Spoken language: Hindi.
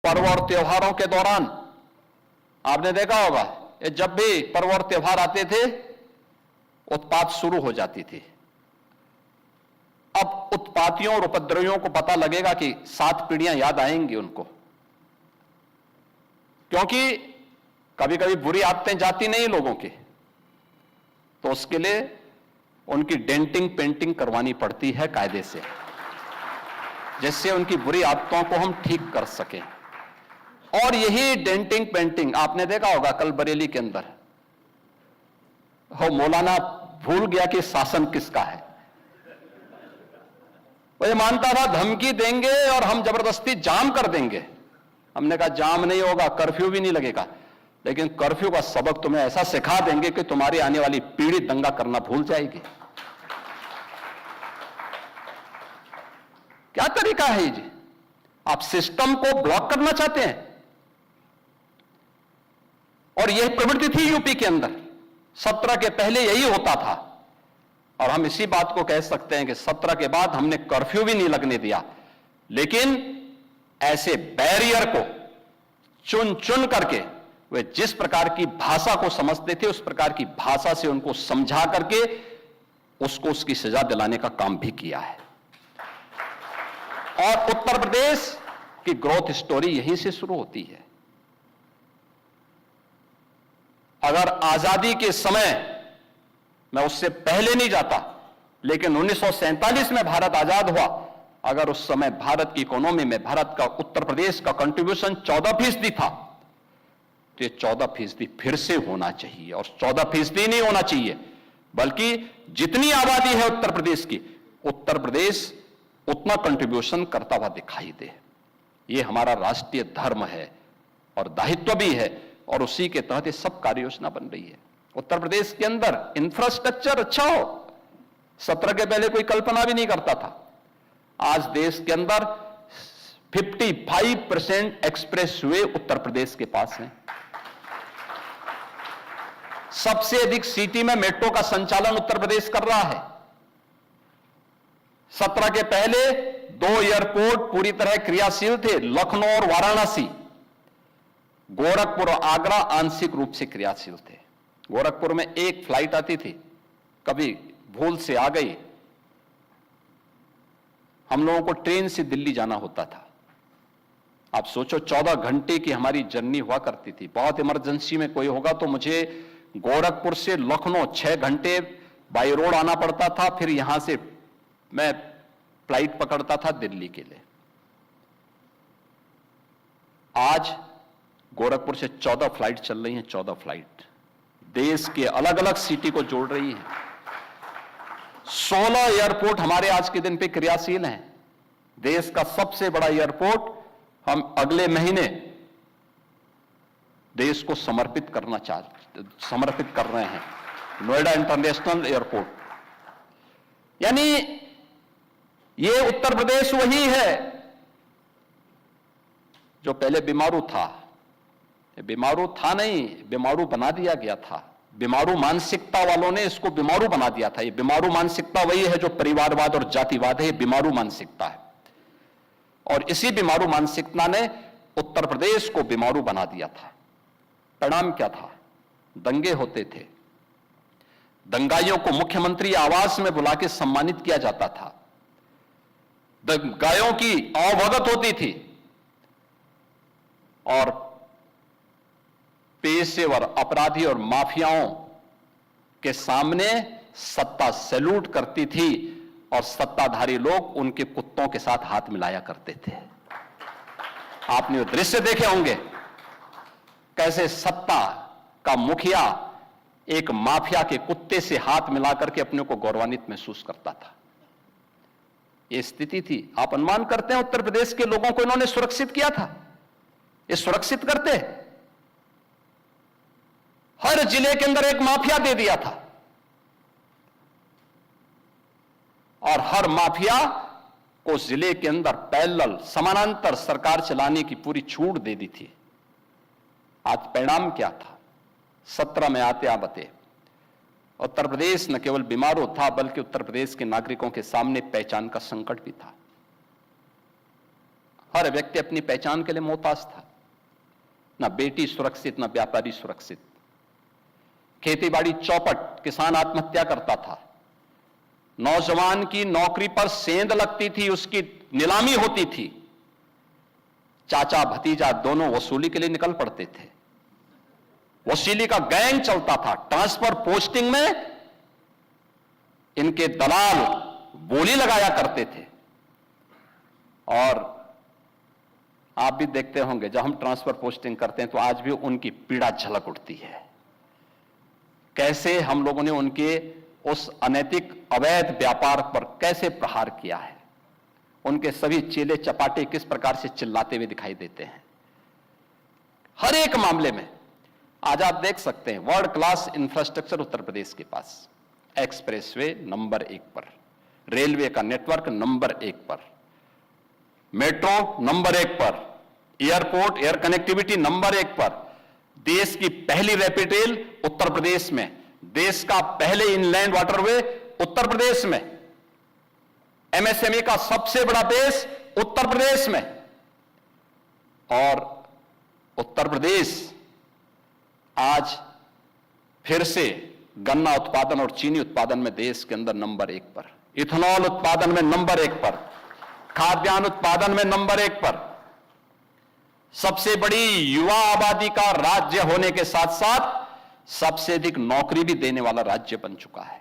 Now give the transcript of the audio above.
पर्व और त्योहारों के दौरान आपने देखा होगा, ये जब भी पर्व और त्योहार आते थे उत्पात शुरू हो जाती थी। अब उत्पातियों और उपद्रवियों को पता लगेगा कि 7 पीढ़ियां याद आएंगी उनको, क्योंकि कभी कभी बुरी आदतें जाती नहीं लोगों की, तो उसके लिए उनकी डेंटिंग पेंटिंग करवानी पड़ती है कायदे से, जिससे उनकी बुरी आदतों को हम ठीक कर सकें। और यही डेंटिंग पेंटिंग आपने देखा होगा कल बरेली के अंदर, हो मौलाना भूल गया कि शासन किसका है। वो ये मानता था धमकी देंगे और हम जबरदस्ती जाम कर देंगे। हमने कहा जाम नहीं होगा, कर्फ्यू भी नहीं लगेगा, लेकिन कर्फ्यू का सबक तुम्हें ऐसा सिखा देंगे कि तुम्हारी आने वाली पीढ़ी दंगा करना भूल जाएगी। क्या तरीका है जी? आप सिस्टम को ब्लॉक करना चाहते हैं। और यह प्रवृत्ति थी यूपी के अंदर, 17 के पहले यही होता था। और हम इसी बात को कह सकते हैं कि 17 के बाद हमने कर्फ्यू भी नहीं लगने दिया, लेकिन ऐसे बैरियर को चुन चुन करके वे जिस प्रकार की भाषा को समझते थे उस प्रकार की भाषा से उनको समझा करके उसको उसकी सजा दिलाने का काम भी किया है। और उत्तर प्रदेश की ग्रोथ स्टोरी यहीं से शुरू होती है। अगर आजादी के समय, मैं उससे पहले नहीं जाता, लेकिन 1947 में भारत आजाद हुआ, अगर उस समय भारत की इकोनॉमी में भारत का उत्तर प्रदेश का कंट्रीब्यूशन 14% था, तो ये 14% फिर से होना चाहिए। और 14% नहीं होना चाहिए, बल्कि जितनी आबादी है उत्तर प्रदेश की, उत्तर प्रदेश उतना कंट्रीब्यूशन करता हुआ दिखाई दे। ये हमारा राष्ट्रीय धर्म है और दायित्व भी है, और उसी के तहत ये सब कार्य योजना बन रही है। उत्तर प्रदेश के अंदर इंफ्रास्ट्रक्चर अच्छा हो, 17 के पहले कोई कल्पना भी नहीं करता था। आज देश के अंदर 55% एक्सप्रेस वे उत्तर प्रदेश के पास हैं। सबसे अधिक सिटी में मेट्रो का संचालन उत्तर प्रदेश कर रहा है। 17 के पहले 2 एयरपोर्ट पूरी तरह क्रियाशील थे, लखनऊ और वाराणसी। गोरखपुर और आगरा आंशिक रूप से क्रियाशील थे। गोरखपुर में एक फ्लाइट आती थी, कभी भूल से आ गई, हम लोगों को ट्रेन से दिल्ली जाना होता था। आप सोचो 14 घंटे की हमारी जर्नी हुआ करती थी। बहुत इमरजेंसी में कोई होगा तो मुझे गोरखपुर से लखनऊ 6 घंटे बाई रोड आना पड़ता था, फिर यहां से मैं फ्लाइट पकड़ता था दिल्ली के लिए। आज गोरखपुर से 14 फ्लाइट चल रही हैं, 14 फ्लाइट देश के अलग अलग सिटी को जोड़ रही हैं। 16 एयरपोर्ट हमारे आज के दिन पे क्रियाशील हैं। देश का सबसे बड़ा एयरपोर्ट हम अगले महीने देश को समर्पित कर रहे हैं, नोएडा इंटरनेशनल एयरपोर्ट। यानी ये उत्तर प्रदेश वही है जो पहले बीमारू था। बीमारू था नहीं, बीमारू बना दिया गया था। बीमारू मानसिकता वालों ने इसको बीमारू बना दिया था। ये बीमारू मानसिकता वही है जो परिवारवाद और जातिवाद है, ये बीमारू मानसिकता है। और इसी बीमारू मानसिकता ने उत्तर प्रदेश को बीमारू बना दिया था। परिणाम क्या था? दंगे होते थे, दंगाइयों को मुख्यमंत्री आवास में बुला के सम्मानित किया जाता था, दंगाइयों की अवभगत होती थी, और पेशेवर अपराधी और माफियाओं के सामने सत्ता सैल्यूट करती थी और सत्ताधारी लोग उनके कुत्तों के साथ हाथ मिलाया करते थे। आपने वो दृश्य देखे होंगे, कैसे सत्ता का मुखिया एक माफिया के कुत्ते से हाथ मिलाकर के अपने को गौरवान्वित महसूस करता था। यह स्थिति थी। आप अनुमान करते हैं उत्तर प्रदेश के लोगों को इन्होंने सुरक्षित किया था? ये सुरक्षित करते? हर जिले के अंदर एक माफिया दे दिया था, और हर माफिया को जिले के अंदर पैरेलल समानांतर सरकार चलाने की पूरी छूट दे दी थी। आज परिणाम क्या था? 17 में आते आते उत्तर प्रदेश न केवल बीमारू था, बल्कि उत्तर प्रदेश के नागरिकों के सामने पहचान का संकट भी था। हर व्यक्ति अपनी पहचान के लिए मोहताज था। ना बेटी सुरक्षित, ना व्यापारी सुरक्षित। खेतीबाड़ी चौपट, किसान आत्महत्या करता था। नौजवान की नौकरी पर सेंध लगती थी, उसकी नीलामी होती थी। चाचा भतीजा दोनों वसूली के लिए निकल पड़ते थे। वसूली का गैंग चलता था। ट्रांसफर पोस्टिंग में इनके दलाल बोली लगाया करते थे। और आप भी देखते होंगे, जब हम ट्रांसफर पोस्टिंग करते हैं तो आज भी उनकी पीड़ा झलक उठती है। कैसे हम लोगों ने उनके उस अनैतिक अवैध व्यापार पर कैसे प्रहार किया है। उनके सभी चेले चपाटे किस प्रकार से चिल्लाते हुए दिखाई देते हैं। हर एक मामले में आज आप देख सकते हैं world class infrastructure Uttar Pradesh के पास। एक्सप्रेसवे नंबर 1 पर, रेलवे का नेटवर्क नंबर 1 पर, मेट्रो नंबर 1 पर, एयरपोर्ट एयर कनेक्टिविटी नंबर 1 पर। देश की पहली रैपिड रेल उत्तर प्रदेश में, देश का पहले इनलैंड वाटरवे उत्तर प्रदेश में, एमएसएमई का सबसे बड़ा बेस उत्तर प्रदेश में। और उत्तर प्रदेश आज फिर से गन्ना उत्पादन और चीनी उत्पादन में देश के अंदर नंबर 1 पर, इथेनॉल उत्पादन में नंबर 1 पर, खाद्यान्न उत्पादन में नंबर 1 पर, सबसे बड़ी युवा आबादी का राज्य होने के साथ साथ सबसे अधिक नौकरी भी देने वाला राज्य बन चुका है।